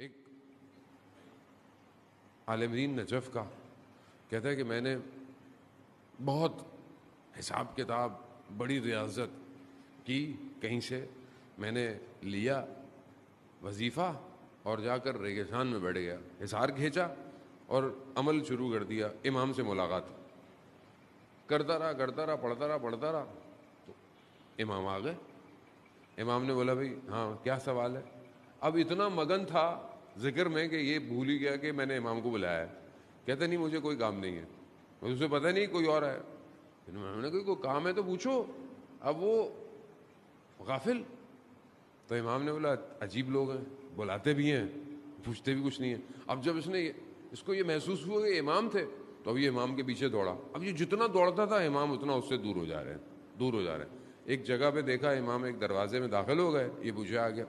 ایک عالم دین نجف کا کہتا ہے کہ میں نے بہت حساب کتاب بڑی ریاضت کی، کہیں سے میں نے لیا وظیفہ اور جا کر ریگستان میں بیٹھ گیا، حصار کھینچا اور عمل شروع کر دیا۔ امام سے ملاقات کرتا رہا پڑھتا رہا تو امام آ گئے۔ امام نے بولا بھائی ہاں کیا سوال ہے؟ اب اتنا مگن تھا ذکر میں کہ یہ بھول ہی گیا کہ میں نے امام کو بلایا ہے۔ کہتے نہیں مجھے کوئی کام نہیں ہے، اسے پتہ نہیں کوئی اور ہے۔ میں نے کہا کوئی کام ہے تو پوچھو۔ اب وہ غافل، تو امام نے بولا عجیب لوگ ہیں، بلاتے بھی ہیں پوچھتے بھی کچھ نہیں ہے۔ اب جب اس کو یہ محسوس ہوا کہ امام تھے تو اب یہ امام کے پیچھے دوڑا۔ اب یہ جتنا دوڑتا تھا امام اتنا اس سے دور ہو جا رہے ہیں۔ ایک جگہ پہ دیکھا امام ایک دروازے میں داخل ہو گئے، یہ پیچھے آ گیا۔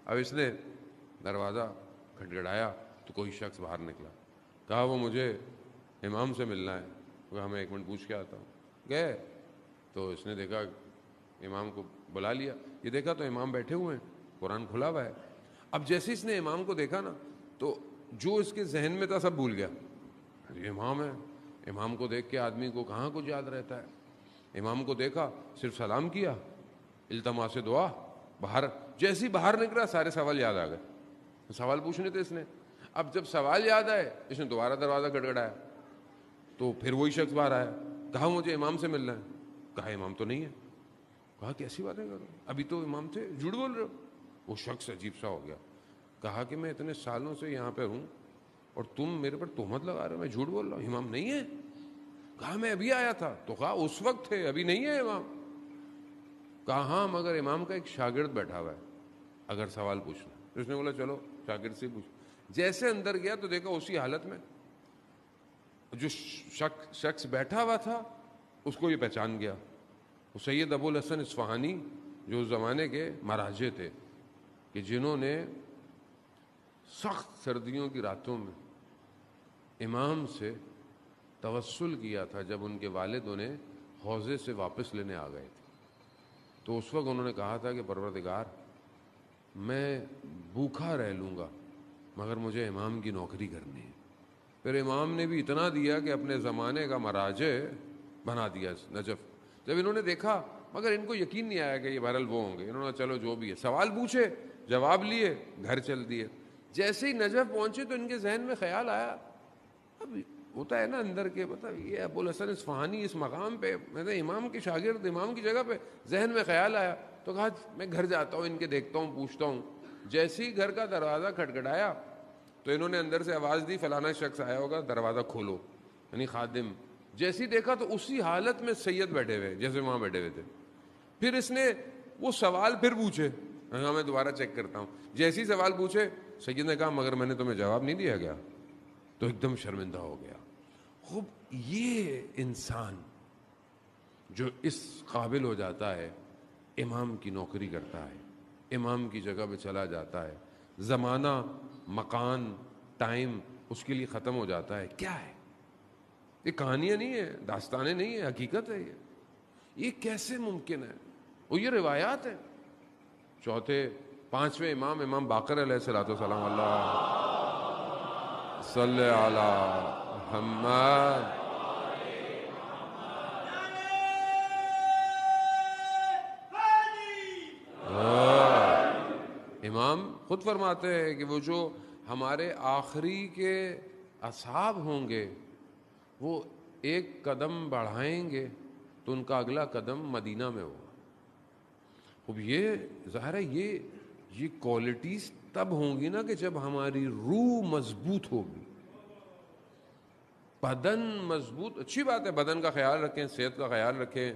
اب اس نے دروازہ کھٹکھٹایا تو کوئی شخص باہر نکلا، کہا وہ مجھے امام سے ملنا ہے۔ کہا میں 1 منٹ پوچھ کے آتا ہوں۔ گئے تو اس نے دیکھا امام کو بلا لیا، یہ دیکھا تو امام بیٹھے ہوئے ہیں، قرآن کھلا ہوا ہے۔ اب جیسے اس نے امام کو دیکھا نا تو جو اس کے ذہن میں تھا سب بھول گیا۔ یہ امام ہے، امام کو دیکھ کے آدمی کو کہاں کچھ یاد رہتا ہے۔ امام کو دیکھا، صرف سلام کیا، التماس دعا، باہر جیسے ہی باہر نکلا سارے سوال یاد آ گئے۔ سوال پوچھنے تھے اس نے۔ اب جب سوال یاد آئے اس نے دوبارہ دروازہ کھٹکھٹایا تو پھر وہی شخص باہر آیا، کہا مجھے امام سے ملنا ہے۔ کہا امام تو نہیں ہے۔ کہا کیسی باتیں کر رہے ہو، ابھی تو امام تھے، جھوٹ بول رہے ہو۔ وہ شخص عجیب سا ہو گیا، کہا کہ میں اتنے سالوں سے یہاں پہ ہوں اور تم میرے پر تہمت لگا رہے ہو، میں جھوٹ بول رہا ہوں، امام نہیں ہے۔ کہا میں ابھی آیا تھا، تو کہا اس وقت تھے، ابھی نہیں ہے امام۔ کہا ہاں مگر امام کا ایک شاگرد بیٹھا ہوا ہے، اگر سوال پوچھنا۔ اس نے بولا چلو شاگرد سے پوچھ۔ جیسے اندر گیا تو دیکھا اسی حالت میں جو شخص بیٹھا ہوا تھا اس کو یہ پہچان گیا، وہ سید ابو الحسن اصفہانی جو اس زمانے کے مراجع تھے، کہ جنہوں نے سخت سردیوں کی راتوں میں امام سے توسل کیا تھا جب ان کے والد انہیں حوضے سے واپس لینے آ گئے تھے۔ تو اس وقت انہوں نے کہا تھا کہ پروردگار میں بھوکا رہ لوں گا مگر مجھے امام کی نوکری کرنی ہے۔ پھر امام نے بھی اتنا دیا کہ اپنے زمانے کا مراجع بنا دیا نجف۔ جب انہوں نے دیکھا مگر ان کو یقین نہیں آیا کہ یہ بہرحال وہ ہوں گے، انہوں نے چلو جو بھی ہے، سوال پوچھے، جواب لیے، گھر چل دیے۔ جیسے ہی نجف پہنچے تو ان کے ذہن میں خیال آیا، اب ہوتا ہے نا اندر کے، پتہ یہ ابو الحسن اصفہانی اس مقام پہ، میں نے امام کے شاگرد، امام کی جگہ پہ، ذہن میں خیال آیا تو کہا میں گھر جاتا ہوں، ان کے دیکھتا ہوں، پوچھتا ہوں۔ جیسے ہی گھر کا دروازہ کھٹکھٹایا تو انہوں نے اندر سے آواز دی فلانا شخص آیا ہوگا، دروازہ کھولو، یعنی خادم۔ جیسے ہی دیکھا تو اسی حالت میں سید بیٹھے ہوئے جیسے وہاں بیٹھے ہوئے تھے۔ پھر اس نے وہ سوال پھر پوچھے، ہاں میں دوبارہ چیک کرتا ہوں۔ جیسے ہی سوال پوچھے سید نے کہا مگر میں نے تمہیں جواب نہیں دیا گیا، تو ایک دم شرمندہ ہو گیا۔ خوب یہ انسان جو اس قابل ہو جاتا ہے، امام کی نوکری کرتا ہے، امام کی جگہ پہ چلا جاتا ہے، زمانہ، مکان، ٹائم اس کے لیے ختم ہو جاتا ہے۔ کیا ہے یہ؟ کہانیاں نہیں ہیں، داستانیں نہیں ہیں، حقیقت ہے یہ کیسے ممکن ہے؟ وہ یہ روایات ہیں۔ پانچویں امام باقر علیہ الصلوۃ والسلام، اللہ صلی علی محمد۔ امام خود فرماتے ہیں کہ وہ جو ہمارے آخری کے اصحاب ہوں گے وہ ایک قدم بڑھائیں گے تو ان کا اگلا قدم مدینہ میں ہوگا۔ اب یہ ظاہر ہے یہ کوالٹیز تب ہوں گی نا کہ جب ہماری روح مضبوط ہوگی، بدن مضبوط۔ اچھی بات ہے بدن کا خیال رکھیں، صحت کا خیال رکھیں،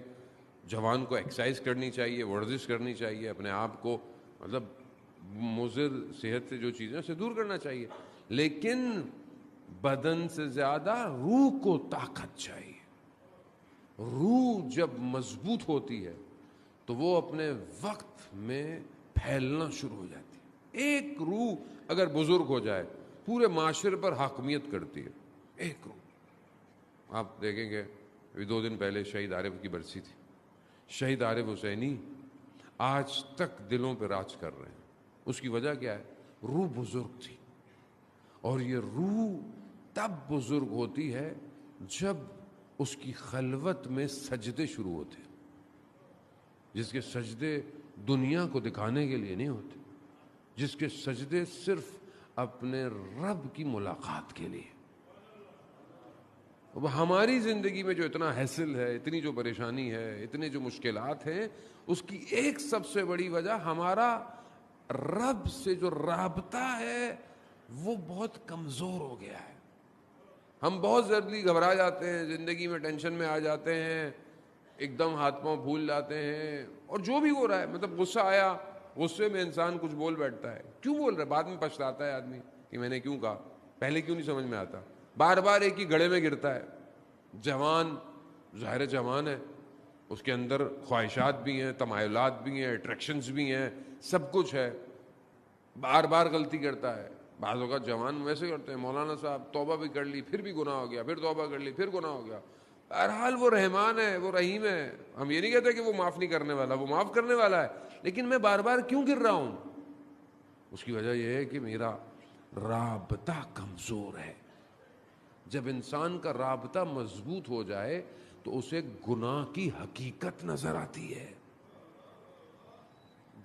جوان کو ایکسرسائز کرنی چاہیے، ورزش کرنی چاہیے، اپنے آپ کو مطلب مضر صحت سے جو چیزیں اسے دور کرنا چاہیے، لیکن بدن سے زیادہ روح کو طاقت چاہیے۔ روح جب مضبوط ہوتی ہے تو وہ اپنے وقت میں پھیلنا شروع ہو جاتی ہے۔ ایک روح اگر بزرگ ہو جائے پورے معاشرے پر حاکمیت کرتی ہے، ایک روح۔ آپ دیکھیں گے ابھی 2 دن پہلے شہید عارف کی برسی تھی۔ شہید عارف حسینی آج تک دلوں پہ راج کر رہے ہیں۔ اس کی وجہ کیا ہے؟ روح بزرگ تھی، اور یہ روح تب بزرگ ہوتی ہے جب اس کی خلوت میں سجدے شروع ہوتے ہیں، جس کے سجدے دنیا کو دکھانے کے لیے نہیں ہوتے، جس کے سجدے صرف اپنے رب کی ملاقات کے لیے۔ اب ہماری زندگی میں جو اتنا حیصل ہے، اتنی جو پریشانی ہے، اتنے جو مشکلات ہیں، اس کی ایک سب سے بڑی وجہ ہمارا رب سے جو رابطہ ہے وہ بہت کمزور ہو گیا ہے۔ ہم بہت جلدی گھبرا جاتے ہیں، زندگی میں ٹینشن میں آ جاتے ہیں، ایک دم ہاتھ پاؤں پھول جاتے ہیں، اور جو بھی ہو رہا ہے، مطلب غصہ آیا، غصے میں انسان کچھ بول بیٹھتا ہے، کیوں بول رہا ہے، بعد میں پچھتاتا ہے آدمی کہ میں نے کیوں کہا، پہلے کیوں نہیں سمجھ میں آتا، بار بار ایک ہی گڑھے میں گرتا ہے۔ جوان ظاہر جوان ہے، اس کے اندر خواہشات بھی ہیں، تمایلات بھی ہیں، اٹریکشنز بھی ہیں، سب کچھ ہے، بار بار غلطی کرتا ہے۔ بعض اوقات جوان ویسے کرتے ہیں، مولانا صاحب توبہ بھی کر لی، پھر بھی گناہ ہو گیا، پھر توبہ کر لی، پھر گناہ ہو گیا۔ بہرحال وہ رحمان ہے، وہ رحیم ہے، ہم یہ نہیں کہتے کہ وہ معاف نہیں کرنے والا، وہ معاف کرنے والا ہے، لیکن میں بار بار کیوں گر رہا ہوں؟ اس کی وجہ یہ ہے کہ میرا رابطہ کمزور ہے۔ جب انسان کا رابطہ مضبوط ہو جائے تو اسے گناہ کی حقیقت نظر آتی ہے۔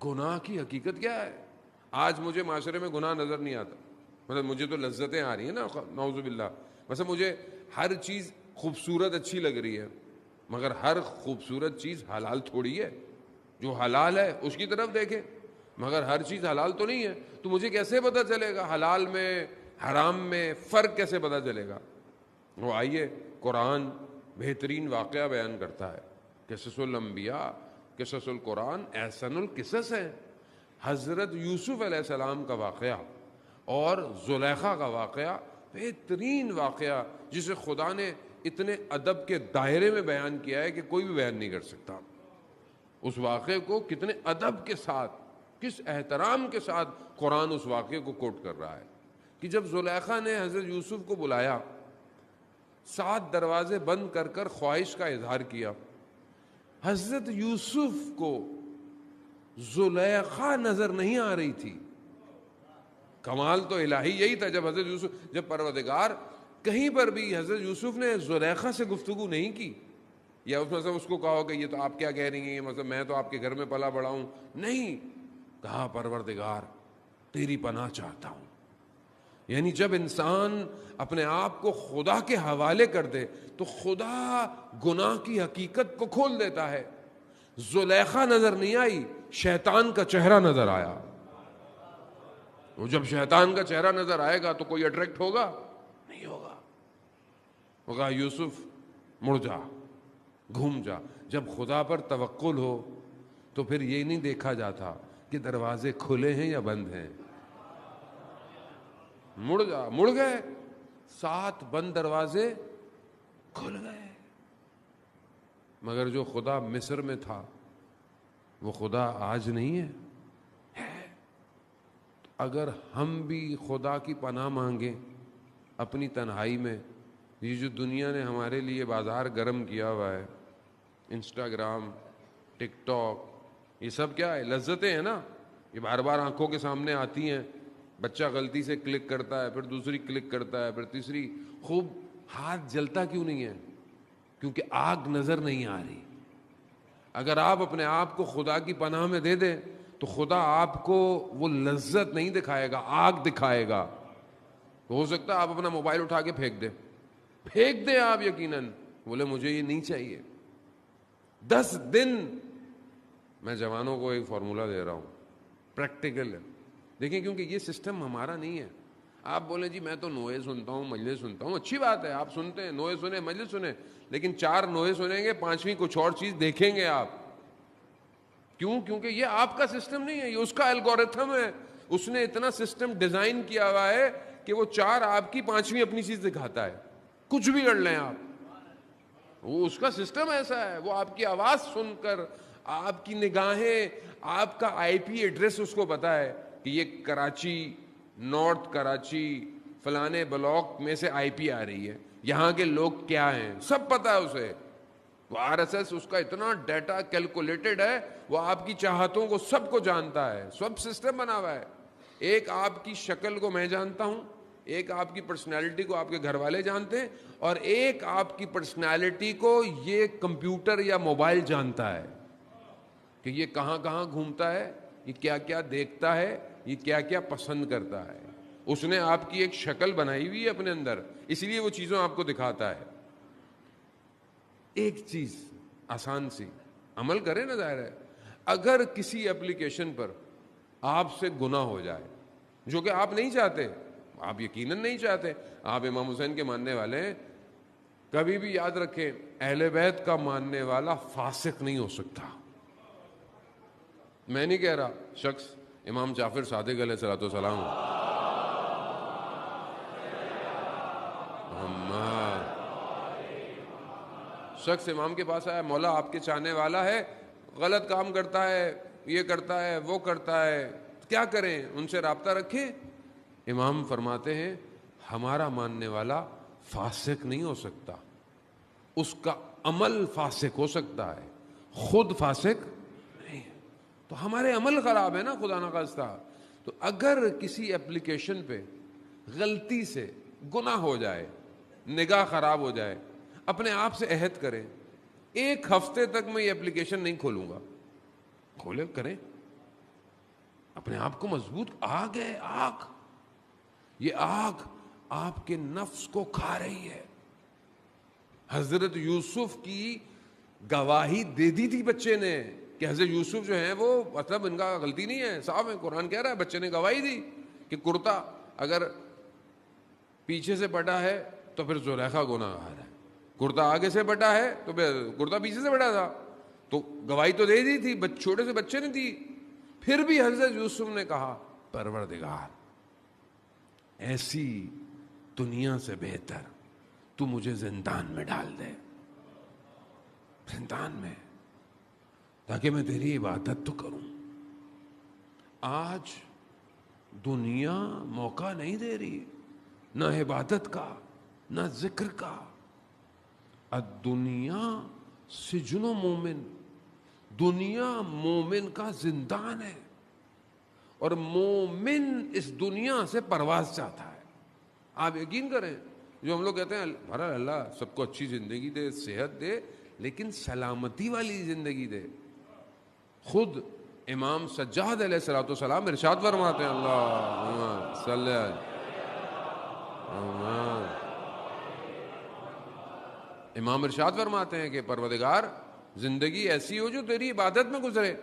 گناہ کی حقیقت کیا ہے؟ آج مجھے معاشرے میں گناہ نظر نہیں آتا، مطلب مجھے تو لذتیں آ رہی ہیں نا، نعوذ باللہ، ویسے مجھے ہر چیز خوبصورت اچھی لگ رہی ہے، مگر ہر خوبصورت چیز حلال تھوڑی ہے۔ جو حلال ہے اس کی طرف دیکھیں، مگر ہر چیز حلال تو نہیں ہے، تو مجھے کیسے پتہ چلے گا حلال میں حرام میں فرق کیسے پتہ چلے گا؟ وہ آئیے، قرآن بہترین واقعہ بیان کرتا ہے، قصص الانبیاء، قصص القرآن احسن القصص ہے۔ حضرت یوسف علیہ السلام کا واقعہ اور زلیخا کا واقعہ بہترین واقعہ، جسے خدا نے اتنے ادب کے دائرے میں بیان کیا ہے کہ کوئی بھی بیان نہیں کر سکتا۔ اس واقعے کو کتنے ادب کے ساتھ، کس احترام کے ساتھ قرآن اس واقعے کو کوٹ کر رہا ہے کہ جب زلیخا نے حضرت یوسف کو بلایا، 7 دروازے بند کر کر خواہش کا اظہار کیا، حضرت یوسف کو زلیخا نظر نہیں آ رہی تھی۔ کمال تو الہی یہی تھا، جب حضرت یوسف، جب پروردگار کہیں پر بھی حضرت یوسف نے زلیخا سے گفتگو نہیں کی، یا اس کو کہا ہو کہ یہ تو آپ کیا کہہ رہی ہیں، مطلب میں تو آپ کے گھر میں پلا بڑا ہوں، نہیں، کہا پروردگار تیری پناہ چاہتا ہوں۔ یعنی جب انسان اپنے آپ کو خدا کے حوالے کر دے تو خدا گناہ کی حقیقت کو کھول دیتا ہے۔ زلیخا نظر نہیں آئی، شیطان کا چہرہ نظر آیا۔ وہ جب شیطان کا چہرہ نظر آئے گا تو کوئی اٹریکٹ ہوگا؟ نہیں ہوگا۔ وہ کہا یوسف مڑ جا، گھوم جا۔ جب خدا پر توکل ہو تو پھر یہ نہیں دیکھا جاتا کہ دروازے کھلے ہیں یا بند ہیں۔ مڑ جا، مڑ گئے، 7 بند دروازے کھل گئے۔ مگر جو خدا مصر میں تھا وہ خدا آج نہیں ہے۔ اگر ہم بھی خدا کی پناہ مانگیں اپنی تنہائی میں، یہ جو دنیا نے ہمارے لیے بازار گرم کیا ہوا ہے، انسٹاگرام، ٹک ٹاک، یہ سب کیا ہے؟ لذتیں ہیں نا، یہ بار بار آنکھوں کے سامنے آتی ہیں۔ بچہ غلطی سے کلک کرتا ہے، پھر دوسری کلک کرتا ہے، پھر تیسری۔ خوب ہاتھ جلتا کیوں نہیں ہے؟ کیونکہ آگ نظر نہیں آ رہی۔ اگر آپ اپنے آپ کو خدا کی پناہ میں دے دیں تو خدا آپ کو وہ لذت نہیں دکھائے گا، آگ دکھائے گا۔ تو ہو سکتا ہے آپ اپنا موبائل اٹھا کے پھینک دیں آپ، یقیناً بولے مجھے یہ نہیں چاہیے۔ 10 دن میں جوانوں کو ایک فارمولہ دے رہا ہوں، پریکٹیکل ہے، دیکھیں، کیونکہ یہ سسٹم ہمارا نہیں ہے۔ آپ بولیں جی میں تو نوئے سنتا ہوں، مجلس سنتا ہوں، اچھی بات ہے، آپ سنتے ہیں، نوئے سنیں، مجلس سنیں، لیکن 4 نوئے سنیں گے، 5ویں کچھ اور چیز دیکھیں گے آپ۔ کیوں؟ کیونکہ یہ آپ کا سسٹم نہیں ہے، یہ اس کا الگورتھم ہے۔ اس نے اتنا سسٹم ڈیزائن کیا ہوا ہے کہ وہ 4 آپ کی، 5ویں اپنی چیز دکھاتا ہے، کچھ بھی کر لیں آپ، وہ اس کا سسٹم ایسا ہے۔ وہ آپ کی آواز سن کر، آپ کی نگاہیں، آپ کا آئی پی ایڈریس اس کو پتا ہے کہ یہ کراچی، نارتھ کراچی فلانے بلاک میں سے آئی پی آ رہی ہے، یہاں کے لوگ کیا ہیں، سب پتا ہے اسے۔ وہ آر ایس ایس، اس کا اتنا ڈیٹا کیلکولیٹڈ ہے، وہ آپ کی چاہتوں کو سب کو جانتا ہے، سب سسٹم بنا ہوا ہے۔ ایک آپ کی شکل کو میں جانتا ہوں، ایک آپ کی پرسنالٹی کو آپ کے گھر والے جانتے ہیں، اور ایک آپ کی پرسنالٹی کو یہ کمپیوٹر یا موبائل جانتا ہے کہ یہ کہاں کہاں گھومتا ہے، یہ کیا کیا دیکھتا ہے، یہ کیا کیا پسند کرتا ہے۔ اس نے آپ کی ایک شکل بنائی ہوئی ہے اپنے اندر، اس لیے وہ چیزوں آپ کو دکھاتا ہے۔ ایک چیز آسان سی عمل کریں نا، ظاہر ہے اگر کسی اپلیکیشن پر آپ سے گناہ ہو جائے جو کہ آپ نہیں چاہتے، آپ یقیناً نہیں چاہتے، آپ امام حسین کے ماننے والے ہیں، کبھی بھی یاد رکھیں اہل بیت کا ماننے والا فاسق نہیں ہو سکتا۔ میں نہیں کہہ رہا شخص امام جعفر صادق علیہ الصلوۃ والسلام شخص امام کے پاس آیا، مولا آپ کے چاہنے والا ہے، غلط کام کرتا ہے، یہ کرتا ہے، وہ کرتا ہے، کیا کریں، ان سے رابطہ رکھیں؟ امام فرماتے ہیں ہمارا ماننے والا فاسق نہیں ہو سکتا، اس کا عمل فاسق ہو سکتا ہے، خود فاسق نہیں۔ تو ہمارے عمل خراب ہے نا، خدا نخواستہ۔ تو اگر کسی اپلیکیشن پہ غلطی سے گناہ ہو جائے، نگاہ خراب ہو جائے، اپنے آپ سے عہد کریں ایک ہفتے تک میں یہ اپلیکیشن نہیں کھولوں گا۔ کھولے کریں، اپنے آپ کو مضبوط۔ آگ ہے، آگ، یہ آگ آپ کے نفس کو کھا رہی ہے۔ حضرت یوسف کی گواہی دے دی تھی بچے نے کہ حضرت یوسف جو ہیں وہ مطلب ان کا غلطی نہیں ہے، صاحب ہے، قرآن کہہ رہا ہے، بچے نے گواہی دی کہ کرتا اگر پیچھے سے پٹا ہے تو پھر زلیخا گناہگار ہے، کرتا آگے سے پٹا ہے تو پھر کرتا پیچھے سے پٹا تھا، تو گواہی تو دے دی تھی، چھوٹے سے بچے نے دی۔ پھر بھی حضرت یوسف نے کہا پروردگار ایسی دنیا سے بہتر تو مجھے زندان میں ڈال دے، زندان میں، تاکہ میں تیری عبادت تو کروں۔ آج دنیا موقع نہیں دے رہی، نہ عبادت کا، نہ ذکر کا۔ الدنیا سجن مومن، دنیا مومن کا زندان ہے، اور مومن اس دنیا سے پرواز چاہتا ہے۔ آپ یقین کریں، جو ہم لوگ کہتے ہیں بہرحال اللہ سب کو اچھی زندگی دے، صحت دے، لیکن سلامتی والی زندگی دے۔ خود امام سجاد علیہ الصلوۃ والسلام ارشاد فرماتے ہیں، اللہم صلی امام ارشاد فرماتے ہیں کہ پروردگار زندگی ایسی ہو جو تیری عبادت میں گزرے،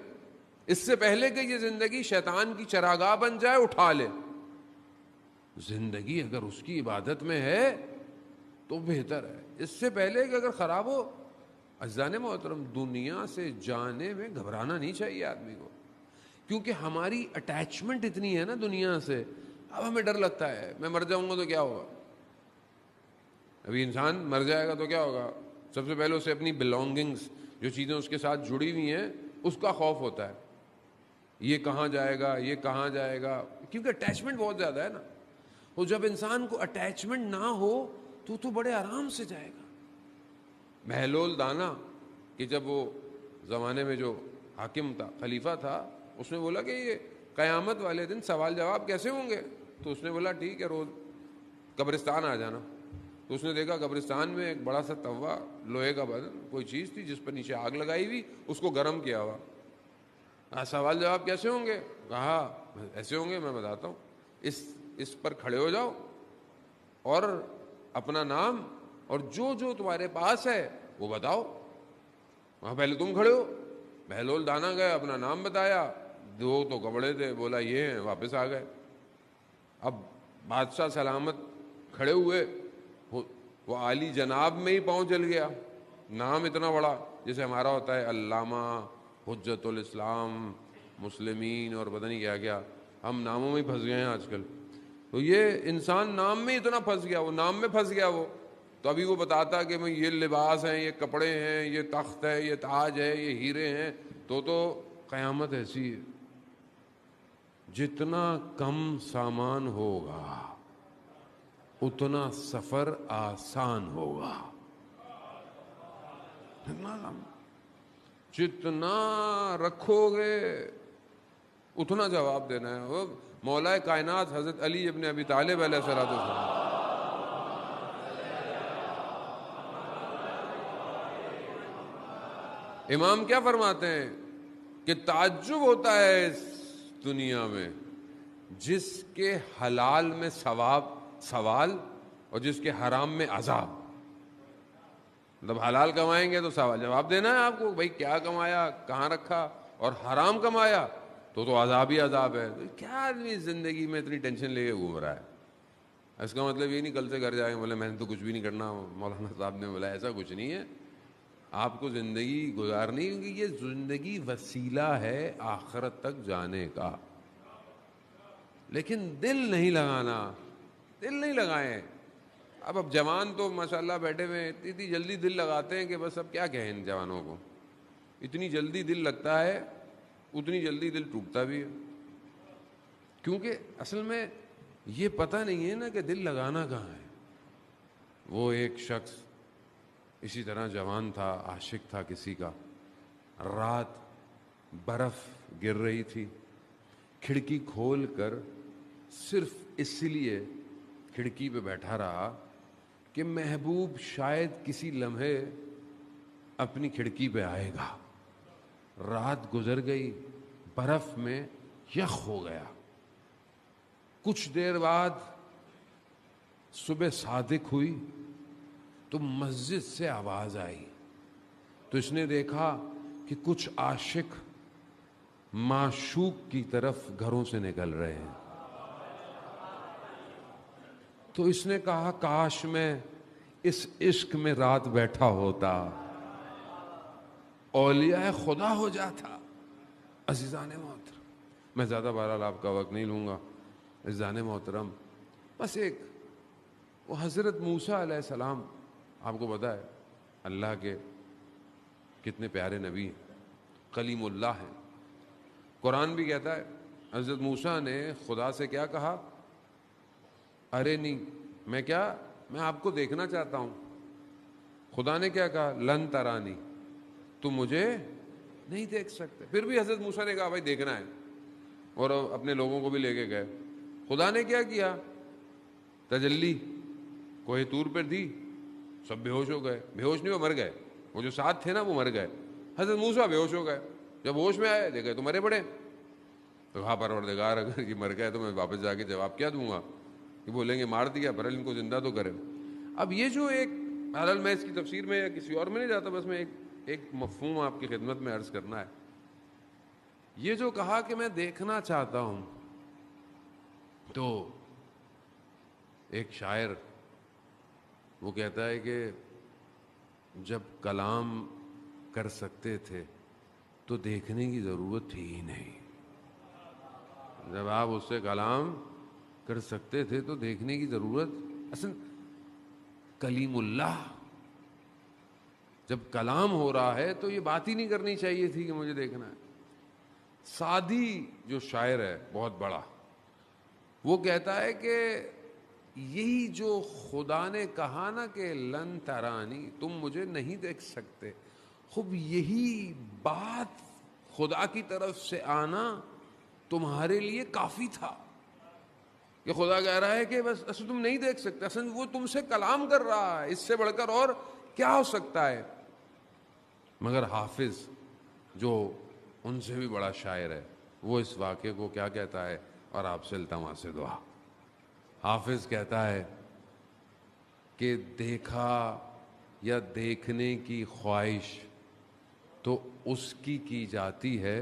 اس سے پہلے کہ یہ زندگی شیطان کی چراگاہ بن جائے اٹھا لے۔ زندگی اگر اس کی عبادت میں ہے تو بہتر ہے، اس سے پہلے کہ اگر خراب ہو۔ عزیزان محترم، دنیا سے جانے میں گھبرانا نہیں چاہیے آدمی کو، کیونکہ ہماری اٹیچمنٹ اتنی ہے نا دنیا سے، اب ہمیں ڈر لگتا ہے میں مر جاؤں گا تو کیا ہوگا۔ ابھی انسان مر جائے گا تو کیا ہوگا، سب سے پہلے اسے اپنی بلونگنگز، جو چیزیں اس کے ساتھ جڑی ہوئی ہیں، اس کا خوف ہوتا ہے، یہ کہاں جائے گا، یہ کہاں جائے گا، کیونکہ اٹیچمنٹ بہت زیادہ ہے نا۔ اور جب انسان کو اٹیچمنٹ نہ ہو تو بڑے آرام سے جائے گا۔ بہلول دانا کہ جب وہ زمانے میں جو حاکم تھا، خلیفہ تھا، اس نے بولا کہ یہ قیامت والے دن سوال جواب کیسے ہوں گے؟ تو اس نے بولا ٹھیک ہے، روز قبرستان آ جانا۔ تو اس نے دیکھا قبرستان میں ایک بڑا سا توا، لوہے کا برتن، کوئی چیز تھی جس پر نیچے آگ لگائی ہوئی، اس کو گرم کیا ہوا۔ سوال جواب کیسے ہوں گے؟ کہا ایسے ہوں گے، میں بتاتا ہوں، اس پر کھڑے ہو جاؤ اور اپنا نام اور جو جو تمہارے پاس ہے وہ بتاؤ۔ وہاں پہلے تم کھڑے ہو۔ بہلول دانا گئے، اپنا نام بتایا، دو تو کپڑے تھے، بولا یہ ہیں، واپس آ گئے۔ اب بادشاہ سلامت کھڑے ہوئے، وہ عالی جناب میں ہی پاؤں چل گیا، نام اتنا بڑا، جیسے ہمارا ہوتا ہے علامہ، حجت الاسلام، مسلمین، اور پتہ نہیں کیا کیا، ہم ناموں میں ہی پھنس گئے ہیں آج کل۔ تو یہ انسان نام میں اتنا پھنس گیا، وہ نام میں پھنس گیا وہ، تو ابھی وہ بتاتا کہ میں یہ لباس ہیں، یہ کپڑے ہیں، یہ تخت ہے، یہ تاج ہے، یہ ہیرے ہیں، تو قیامت ایسی ہے، جتنا کم سامان ہوگا اتنا سفر آسان ہوگا، جتنا رکھو گے اتنا جواب دینا ہے۔ مولا کائنات حضرت علی ابن ابی طالب علیہ السلام. امام کیا فرماتے ہیں کہ تعجب ہوتا ہے اس دنیا میں جس کے حلال میں ثواب سوال اور جس کے حرام میں عذاب. مطلب حلال کمائیں گے تو سوال جواب دینا ہے آپ کو, بھائی کیا کمایا, کہاں رکھا, اور حرام کمایا تو عذاب ہی عذاب ہے. تو کیا آدمی زندگی میں اتنی ٹینشن لے کے گھوم رہا ہے؟ اس کا مطلب یہ نہیں کل سے گھر جائیں بولے میں نے تو کچھ بھی نہیں کرنا. مولانا صاحب نے بولا ایسا کچھ نہیں ہے, آپ کو زندگی گزارنی, کیونکہ یہ زندگی وسیلہ ہے آخرت تک جانے کا, لیکن دل نہیں لگانا, دل نہیں لگائیں. اب جوان تو ماشاءاللہ بیٹھے ہوئے اتنی جلدی دل لگاتے ہیں کہ بس اب کیا کہیں ان جوانوں کو, اتنی جلدی دل لگتا ہے اتنی جلدی دل ٹوٹتا بھی ہے, کیونکہ اصل میں یہ پتہ نہیں ہے نا کہ دل لگانا کہاں ہے. وہ ایک شخص اسی طرح جوان تھا, عاشق تھا کسی کا, رات برف گر رہی تھی, کھڑکی کھول کر صرف اس لیے کھڑکی پہ بیٹھا رہا کہ محبوب شاید کسی لمحے اپنی کھڑکی پہ آئے گا. رات گزر گئی, برف میں یخ ہو گیا. کچھ دیر بعد صبح صادق ہوئی تو مسجد سے آواز آئی, تو اس نے دیکھا کہ کچھ عاشق معشوق کی طرف گھروں سے نکل رہے ہیں. تو اس نے کہا کاش میں اس عشق میں رات بیٹھا ہوتا, اولیاء خدا ہو جاتا. عزیزان محترم, میں زیادہ بہرحال آپ کا وقت نہیں لوں گا. عزیزان محترم, بس ایک وہ حضرت موسیٰ علیہ السلام, آپ کو پتہ ہے اللہ کے کتنے پیارے نبی ہیں, کلیم اللہ ہیں. قرآن بھی کہتا ہے حضرت موسیٰ نے خدا سے کیا کہا, ارے نہیں میں آپ کو دیکھنا چاہتا ہوں. خدا نے کیا کہا, لن ترانی, تم مجھے نہیں دیکھ سکتے. پھر بھی حضرت موسیٰ نے کہا بھائی دیکھنا ہے, اور اپنے لوگوں کو بھی لے کے گئے. خدا نے کیا کیا, تجلی کوہ طور پر دی, سب بے ہوش ہو گئے. بے ہوش نہیں, وہ مر گئے. وہ جو ساتھ تھے نا وہ مر گئے. حضرت موسیٰ بے ہوش ہو گئے. جب ہوش میں آئے دیکھے تو مرے پڑے. تو کہا پروردگار اگر یہ مر گئے تو میں واپس جا کے جواب کیا دوں گا, کہ بولیں گے مار دیا, پر ان کو زندہ تو کرے. اب یہ جو ایک بہرحال میں اس کی تفسیر میں یا کسی اور میں نہیں جاتا, بس میں ایک مفہوم آپ کی خدمت میں عرض کرنا ہے. یہ جو کہا کہ میں دیکھنا چاہتا ہوں, تو ایک شاعر وہ کہتا ہے کہ جب کلام کر سکتے تھے تو دیکھنے کی ضرورت تھی ہی نہیں. جب آپ اس سے کلام کر سکتے تھے تو دیکھنے کی ضرورت, اصل کلیم اللہ جب کلام ہو رہا ہے تو یہ بات ہی نہیں کرنی چاہیے تھی کہ مجھے دیکھنا ہے. سعدی جو شاعر ہے بہت بڑا, وہ کہتا ہے کہ یہی جو خدا نے کہا نا کہ لن ترانی, تم مجھے نہیں دیکھ سکتے, خوب یہی بات خدا کی طرف سے آنا تمہارے لیے کافی تھا. کہ خدا کہہ رہا ہے کہ بس اصل تم نہیں دیکھ سکتے, اصل وہ تم سے کلام کر رہا ہے, اس سے بڑھ کر اور کیا ہو سکتا ہے. مگر حافظ جو ان سے بھی بڑا شاعر ہے, وہ اس واقعے کو کیا کہتا ہے, اور آپ سے التماس دعا. حافظ کہتا ہے کہ دیکھا یا دیکھنے کی خواہش تو اس کی جاتی ہے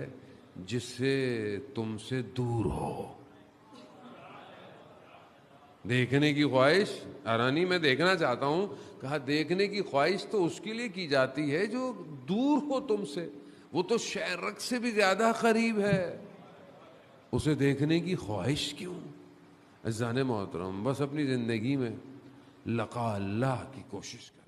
جس سے تم سے دور ہو. دیکھنے کی خواہش, ارانی میں دیکھنا چاہتا ہوں, کہا دیکھنے کی خواہش تو اس کے لیے کی جاتی ہے جو دور ہو تم سے. وہ تو شہرک سے بھی زیادہ قریب ہے, اسے دیکھنے کی خواہش کیوں. عزیزان محترم, بس اپنی زندگی میں لقاء اللہ کی کوشش کر.